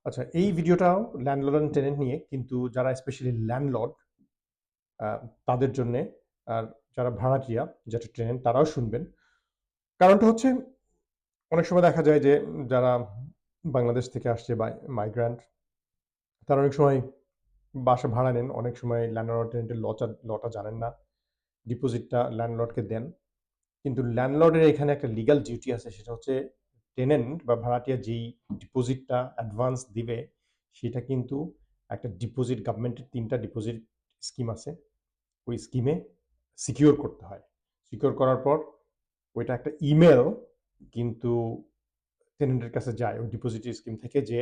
আচ্ছা, এই ভিডিওটাও ল্যান্ডলর্ড অ্যান্ড টেনেন্ট নিয়ে, কিন্তু যারা স্পেশালি ল্যান্ডলর্ড তাদের জন্যে, আর যারা ভাড়াটিয়া যেটা টেনেন্ট তারাও শুনবেন। কারণটা হচ্ছে অনেক সময় দেখা যায় যে যারা বাংলাদেশ থেকে আসছে বা মাইগ্রান্ট, তারা অনেক সময় বাসা ভাড়া নেন, অনেক সময় ল্যান্ডলর্ড টেনেন্টের লটা জানেন না, ডিপোজিটটা ল্যান্ডলর্ডকে দেন। কিন্তু ল্যান্ডলর্ডের এখানে একটা লিগ্যাল ডিউটি আছে, সেটা হচ্ছে টেনেন্ট বা ভাড়াটিয়া যেই ডিপোজিটটা অ্যাডভান্স দিবে সেটা কিন্তু একটা ডিপোজিট, গভর্নমেন্টের 3টা ডিপোজিট স্কিম আছে, ওই স্কিমে সিকিউর করতে হয়। সিকিউর করার পর ওইটা একটা ইমেল কিন্তু টেনেন্টের কাছে যায় ওই ডিপোজিট স্কিম থেকে, যে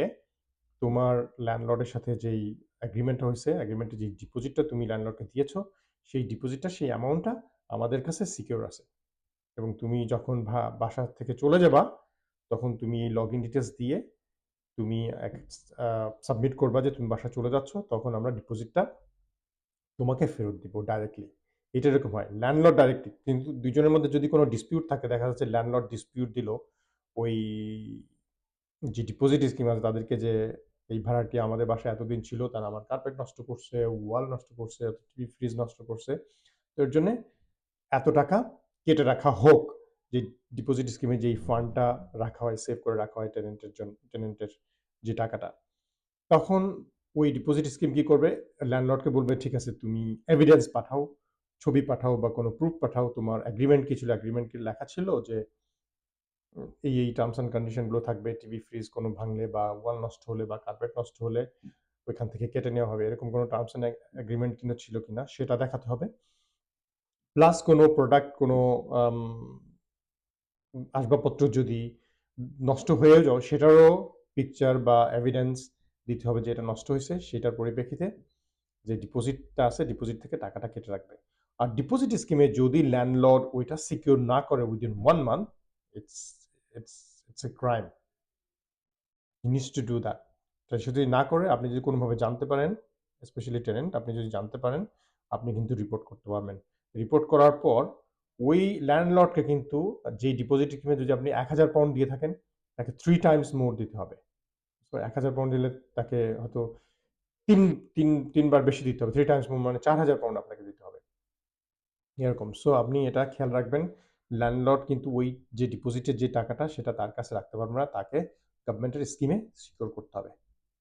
তোমার ল্যান্ডলর্ডের সাথে যেই এগ্রিমেন্টটা হয়েছে, এগ্রিমেন্টে যে ডিপোজিটটা তুমি ল্যান্ডলর্ডকে দিয়েছো, সেই ডিপোজিটটা, সেই অ্যামাউন্টটা আমাদের কাছে সিকিউর আছে। এবং তুমি যখন বাসা থেকে চলে যাবা, তখন তুমি লগ ইন ডিটেলস দিয়ে তুমি সাবমিট করবা যে তুমি বাসা চলে যাচ্ছ, তখন আমরা ডিপোজিটটা তোমাকে ফেরত দিব ডাইরেক্টলি। এটা এরকম হয় ল্যান্ডলর্ড ডাইরেক্টলি। কিন্তু দুজনের মধ্যে যদি কোনো ডিসপিউট থাকে, দেখা যাচ্ছে ল্যান্ডলর্ড ডিসপিউট দিল ওই যে ডিপোজিট স্কিম আছে তাদেরকে, যে এই ভাড়াটি আমাদের বাসায় এতদিন ছিল, তারা আমার কার্পেট নষ্ট করছে, ওয়াল নষ্ট করছে, টিভি ফ্রিজ নষ্ট করছে, তো এর জন্য এত টাকা কেটে রাখা হোক। যে ডিপোজিট স্কিমে যেই ফান্ডটা রাখা হয়, সেভ করে রাখা হয় টেনেন্টের জন্য, টেনেন্টের যে টাকাটা, তখন ওই ডিপোজিট স্কিম কি করবে, ল্যান্ডলর্ডকে বলবে ঠিক আছে তুমি এভিডেন্স পাঠাও, ছবি পাঠাও বা কোনো প্রুফ পাঠাও, তোমার এগ্রিমেন্ট কি ছিল, এগ্রিমেন্ট কি লেখা ছিল যে এই টার্মস অ্যান্ড কন্ডিশনগুলো থাকবে, টিভি ফ্রিজ কোনো ভাঙলে বা ওয়াল নষ্ট হলে বা কার্পেট নষ্ট হলে ওইখান থেকে কেটে নেওয়া হবে, এরকম কোনো টার্মস অ্যান্ড এগ্রিমেন্ট কিনা ছিল কিনা সেটা দেখাতে হবে। প্লাস কোনো প্রোডাক্ট, কোনো আসবাবপত্র যদি নষ্ট হয়েও যাও, সেটারও পিকচার বা এভিডেন্স দিতে হবে যে এটা নষ্ট হয়েছে, সেটার পরিপ্রেক্ষিতে যে ডিপোজিটটা আছে, ডিপোজিট থেকে টাকাটা কেটে রাখবে। আর ডিপোজিট স্কিমে যদি ল্যান্ডলর্ড ওইটা সিকিউর না করে within 1 month, it's it's it's a crime. He needs to do that. তো সে যদি না করে, আপনি যদি কোনোভাবে জানতে পারেন, স্পেশালি টেনেন্ট, আপনি যদি জানতে পারেন, আপনি কিন্তু রিপোর্ট করতে পারবেন। রিপোর্ট করার পর ওই ল্যান্ডলর্ডকে কিন্তু, যে ডিপোজিট স্কিমে যদি আপনি 1000 পাউন্ড দিয়ে থাকেন, তাকে 3 টাইমস মোর দিতে হবে। তো 1000 পাউন্ড দিলে তাকে হয়তো তিন তিনবার বেশি দিতে হবে। 3 টাইমস মোর মানে 4000 পাউন্ড আপনাকে দিতে হবে, এরকম। সো আপনি এটা খেয়াল রাখবেন, ল্যান্ডলর্ড কিন্তু ওই যে ডিপোজিটের যে টাকাটা, সেটা তার কাছে রাখতে পারবে না, তাকে গভর্নমেন্টের স্কিমে সিকিউর করতে হবে।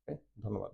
ওকে, ধন্যবাদ।